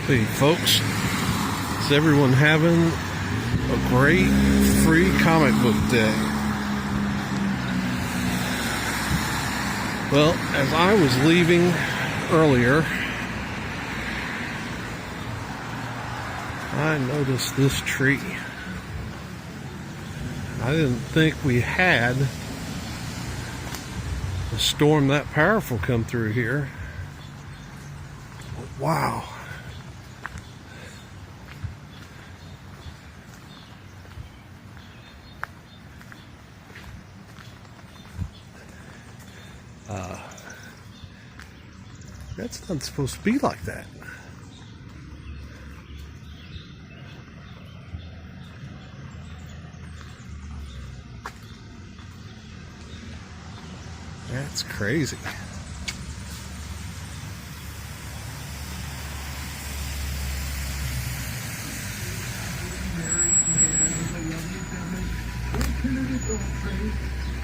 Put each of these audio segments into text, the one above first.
Hey folks, is everyone having a great free comic book day? Well, as I was leaving earlier, I noticed this tree. I didn't think we had a storm that powerful come through here. Wow. That's not supposed to be like that. That's crazy.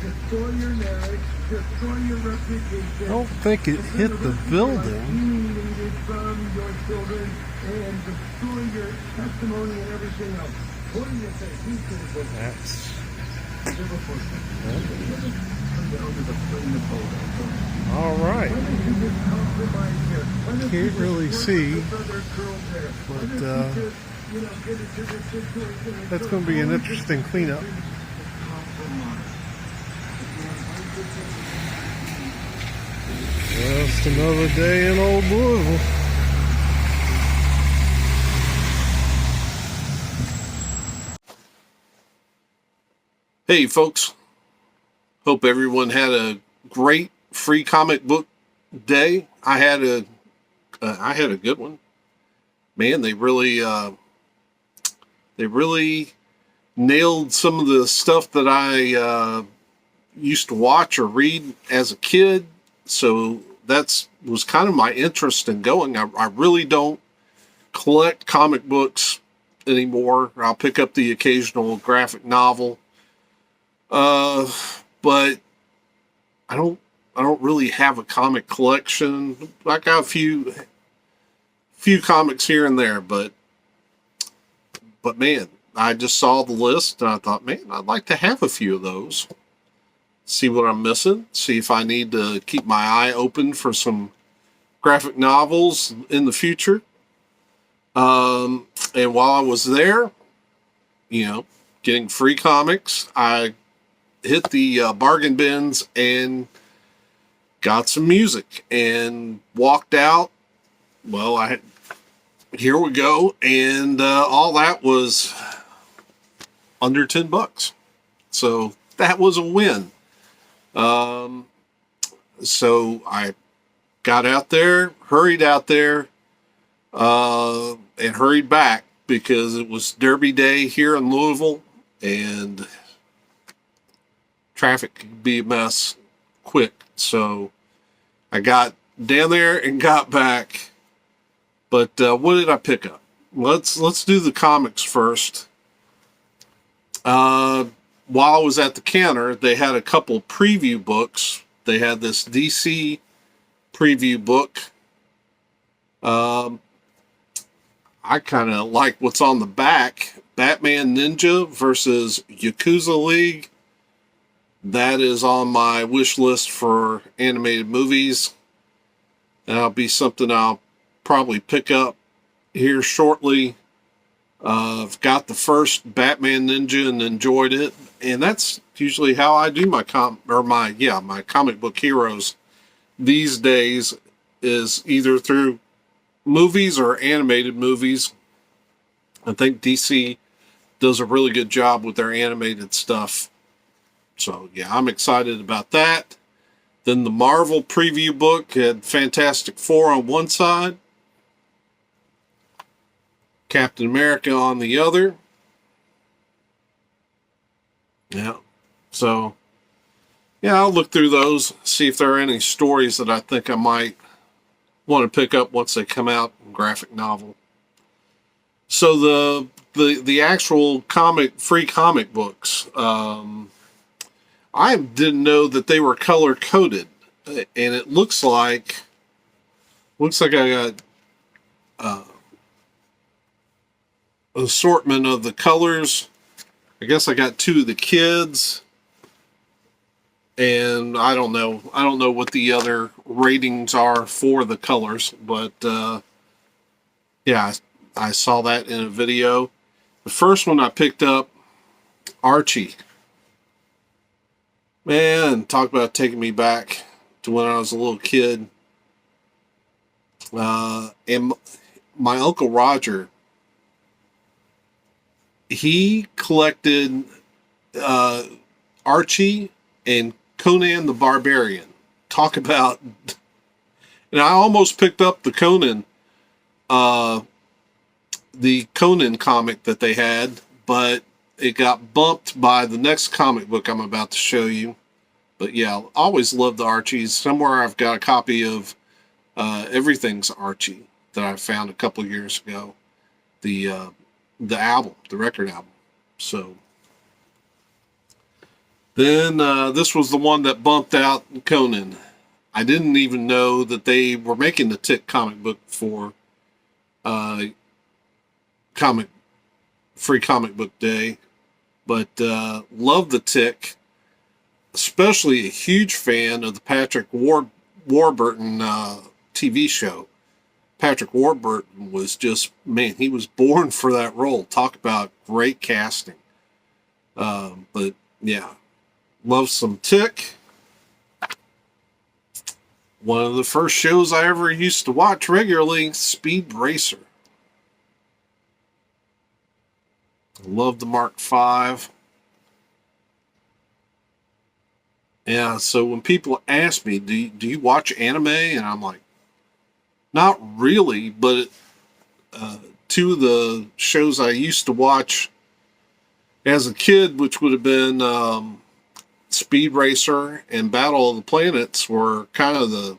Destroy your marriage, destroy your reputation. I don't think it hit the building. Humiliated from your children and destroy your testimony and everything else. What do you say? Who's going to put that? That's all right. Can't really see, but that's going to be an interesting cleanup. Just another day in old Louisville. Hey folks, hope everyone had a great free comic book day. I had a good one. Man, they really nailed some of the stuff that I used to watch or read as a kid. So that was kind of my interest in going. I really don't collect comic books anymore. I'll pick up the occasional graphic novel. But I don't really have a comic collection. I got a few comics here and there, but man, I just saw the list and I thought, man, I'd like to have a few of those. See what I'm missing, see if I need to keep my eye open for some graphic novels in the future. And while I was there, getting free comics, I hit the bargain bins and got some music and walked out. Well, here we go. And all that was under $10. So that was a win. So I got out there, hurried out there, and hurried back because it was Derby Day here in Louisville and traffic could be a mess quick. So I got down there and got back. But what did I pick up? Let's do the comics first. While I was at the counter, they had a couple preview books. They had this DC preview book. I kind of like what's on the back. Batman Ninja versus Yakuza League. That is on my wish list for animated movies. That'll be something I'll probably pick up here shortly. I've got the first Batman Ninja and enjoyed it, and that's usually how I do my comic book heroes these days, is either through movies or animated movies. I think DC does a really good job with their animated stuff. So yeah, I'm excited about that. Then the Marvel preview book had Fantastic Four on one side, Captain America on the other. Yeah. So, yeah, I'll look through those, see if there are any stories that I think I might want to pick up once they come out in graphic novel. So the actual free comic books, I didn't know that they were color coded, and it looks like I got assortment of the colors. I guess I got 2 of the kids, and I don't know. I don't know what the other ratings are for the colors, but yeah, I saw that in a video. The first one I picked up, Archie. Man, talk about taking me back to when I was a little kid. And my Uncle Roger, he collected Archie and Conan the Barbarian. Talk about, and I almost picked up the Conan comic that they had, but it got bumped by the next comic book I'm about to show you. But yeah, I always loved the Archies. Somewhere I've got a copy of Everything's Archie that I found a couple of years ago. The album, the record album. So then this was the one that bumped out Conan. I didn't even know that they were making the Tick comic book for Free Comic Book Day, but love the Tick. Especially a huge fan of the Patrick Warburton TV show. Patrick Warburton was just, man, he was born for that role. Talk about great casting. But yeah, love some Tick. One of the first shows I ever used to watch regularly, Speed Racer. Love the Mark V. Yeah, so when people ask me, do you watch anime? And I'm like, not really, but 2 of the shows I used to watch as a kid, which would have been Speed Racer and Battle of the Planets, were kind of the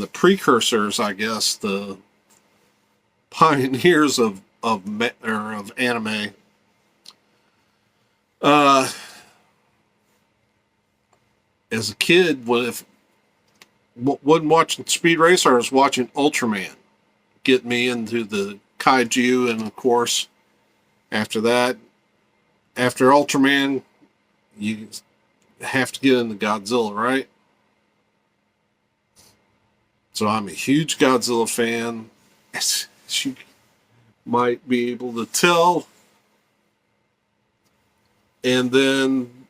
precursors, I guess, the pioneers of anime. As a kid, wasn't watching Speed Racer, I was watching Ultraman get me into the kaiju, and of course, after that, after Ultraman, you have to get into Godzilla, right? So I'm a huge Godzilla fan, as you might be able to tell. And then,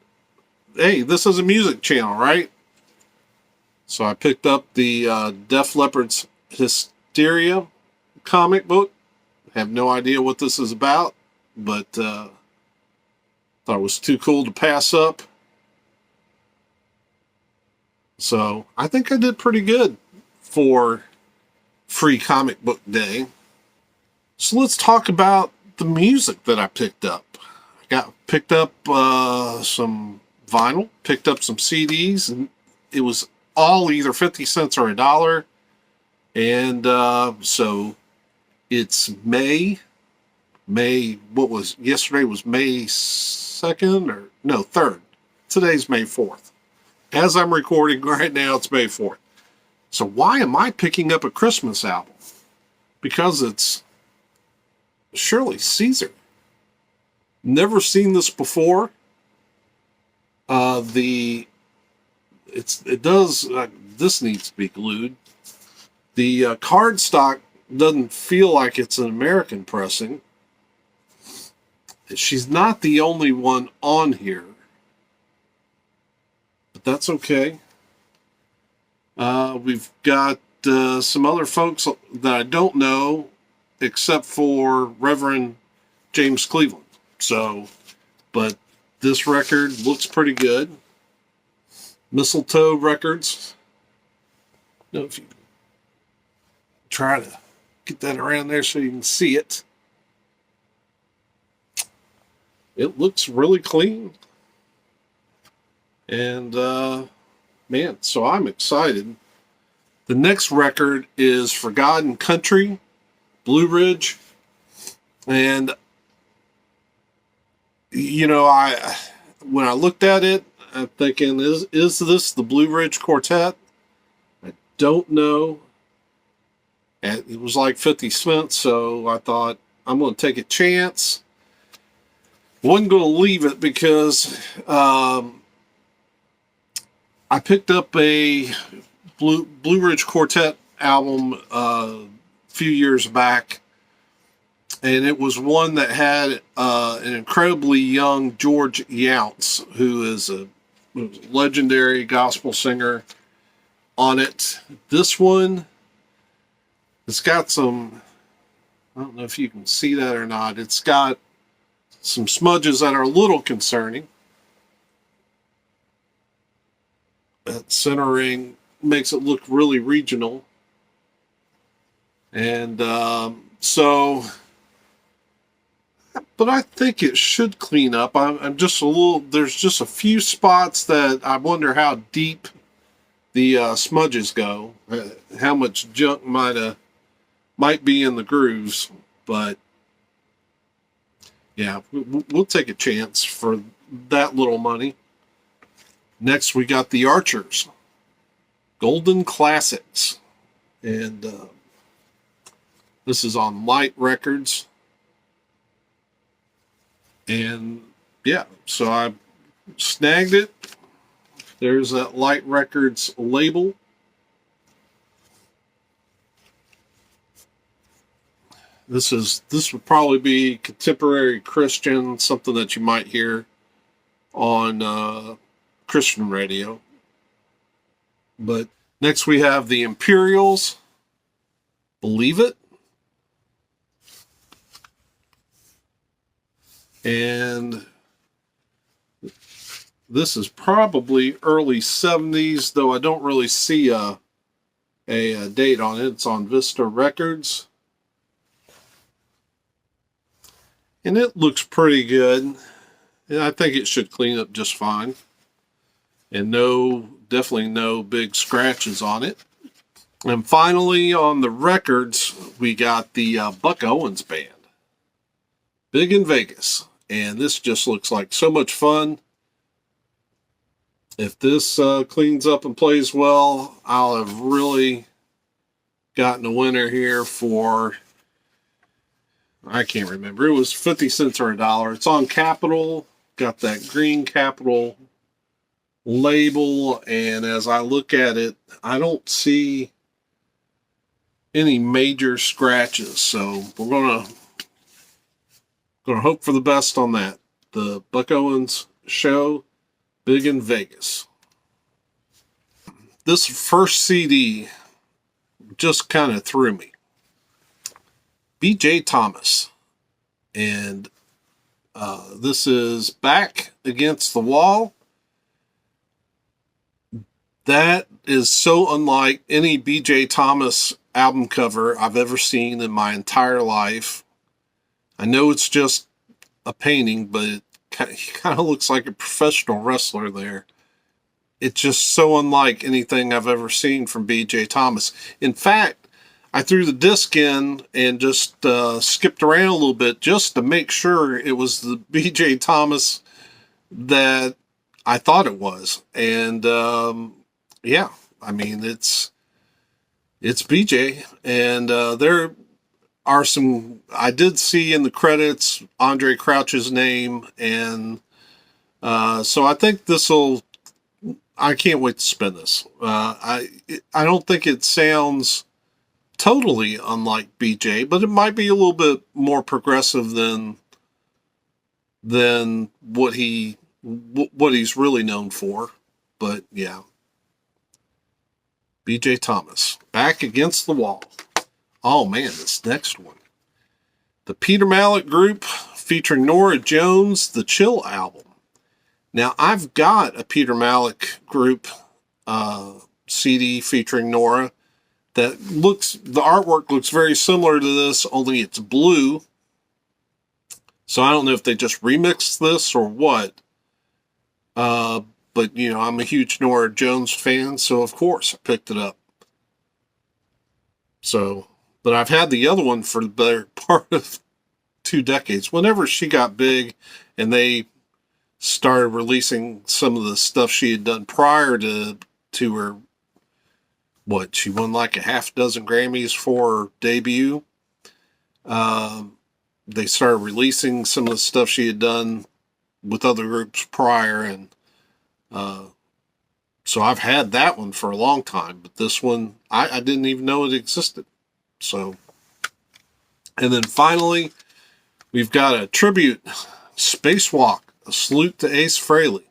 hey, this is a music channel, right? So I picked up the Def Leppard's Hysteria comic book. Have no idea what this is about, but thought it was too cool to pass up. So I think I did pretty good for Free Comic Book Day. So let's talk about the music that I picked up. I picked up some vinyl, picked up some CDs, and it was all either 50 cents or $1. And so it's May, what was yesterday was May 2nd or no, 3rd. Today's May 4th. As I'm recording right now, it's May 4th. So why am I picking up a Christmas album? Because it's Shirley Caesar. Never seen this before. This needs to be glued. The cardstock doesn't feel like it's an American pressing. She's not the only one on here, but that's okay. We've got some other folks that I don't know, except for Reverend James Cleveland. So, but this record looks pretty good. Mistletoe Records. I don't know if you try to get that around there so you can see it. It looks really clean. And, man, so I'm excited. The next record is Forgotten Country, Blue Ridge. And, you know, when I looked at it, I'm thinking, is this the Blue Ridge Quartet? I don't know. And it was like 50 cents, so I thought, I'm going to take a chance. Wasn't going to leave it because I picked up a Blue Ridge Quartet album a few years back, and it was one that had an incredibly young George Younce, who is a legendary gospel singer, on it. This one, it's got some, I don't know if you can see that or not, it's got some smudges that are a little concerning. That centering makes it look really regional. And so, but I think it should clean up. I'm just a little, there's just a few spots that I wonder how deep the smudges go, how much junk might be in the grooves. But yeah, we'll take a chance for that little money. Next, we got the Archers Golden Classics, and this is on Light Records. And yeah, so I snagged it. There's that Light Records label. This would probably be contemporary Christian, something that you might hear on Christian radio. But next we have the Imperials, Believe It. And this is probably early 70s, though I don't really see a date on it. It's on Vista Records. And it looks pretty good. And I think it should clean up just fine. And definitely no big scratches on it. And finally, on the records, we got the Buck Owens Band. Big in Vegas. And this just looks like so much fun. If this cleans up and plays well, I'll have really gotten a winner here for, I can't remember. It was 50 cents or $1. It's on Capitol. Got that green Capitol label. And as I look at it, I don't see any major scratches. So we're going to hope for the best on that. The Buck Owens show, big in Vegas. This first CD just kind of threw me. B.J. Thomas. And this is Back Against the Wall. That is so unlike any B.J. Thomas album cover I've ever seen in my entire life. I know it's just a painting, but it kind of looks like a professional wrestler there. It's just so unlike anything I've ever seen from B.J. Thomas. In fact, I threw the disc in and just skipped around a little bit just to make sure it was the B.J. Thomas that I thought it was. And yeah, I mean, it's B.J. And there are some, I did see in the credits Andre Crouch's name, and so I think I can't wait to spin this. I don't think it sounds totally unlike BJ, but it might be a little bit more progressive than what he's really known for. But yeah, B.J. Thomas, Back Against the Wall. Oh man, this next one. The Peter Mallett Group featuring Norah Jones, the Chill album. Now, I've got a Peter Mallett Group CD featuring Norah that the artwork looks very similar to this, only it's blue. So I don't know if they just remixed this or what. But, you know, I'm a huge Norah Jones fan, so of course I picked it up. So, but I've had the other one for the better part of 2 decades. Whenever she got big and they started releasing some of the stuff she had done prior to her, she won like a half dozen Grammys for her debut. they started releasing some of the stuff she had done with other groups prior, and so I've had that one for a long time, but this one I didn't even know it existed. So, and then finally, we've got a tribute spacewalk, a salute to Ace Frehley.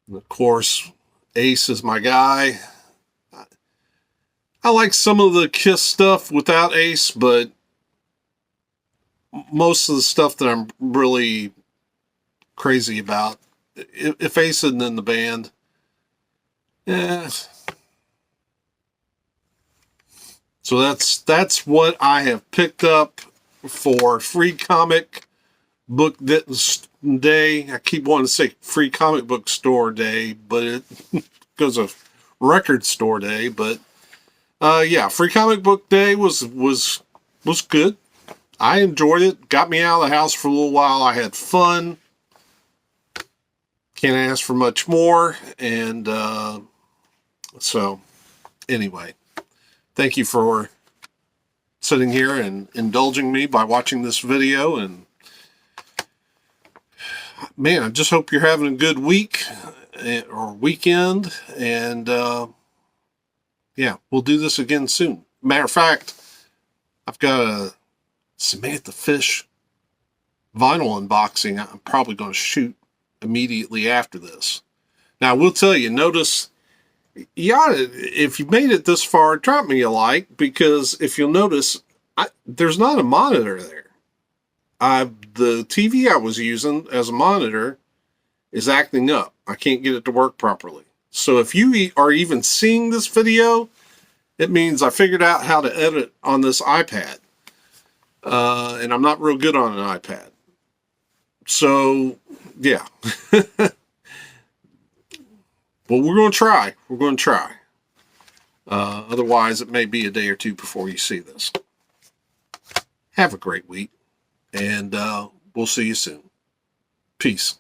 And of course, Ace is my guy. I like some of the Kiss stuff without Ace, but most of the stuff that I'm really crazy about, if Ace isn't in the band, So that's what I have picked up for Free Comic Book Day. I keep wanting to say Free Comic Book Store Day, but it goes a Record Store Day. But yeah, Free Comic Book Day was good. I enjoyed it. Got me out of the house for a little while. I had fun. Can't ask for much more. And so, anyway, thank you for sitting here and indulging me by watching this video. And man, I just hope you're having a good week or weekend. And yeah, we'll do this again soon. Matter of fact, I've got a Samantha Fish vinyl unboxing I'm probably going to shoot immediately after this. Now, I will tell you, notice, if you made it this far, drop me a like, because if you'll notice, there's not a monitor there. The TV I was using as a monitor is acting up. I can't get it to work properly. So if you are even seeing this video, it means I figured out how to edit on this iPad. And I'm not real good on an iPad. So, yeah. Well, we're going to try. We're going to try. Otherwise, it may be a day or two before you see this. Have a great week. And we'll see you soon. Peace.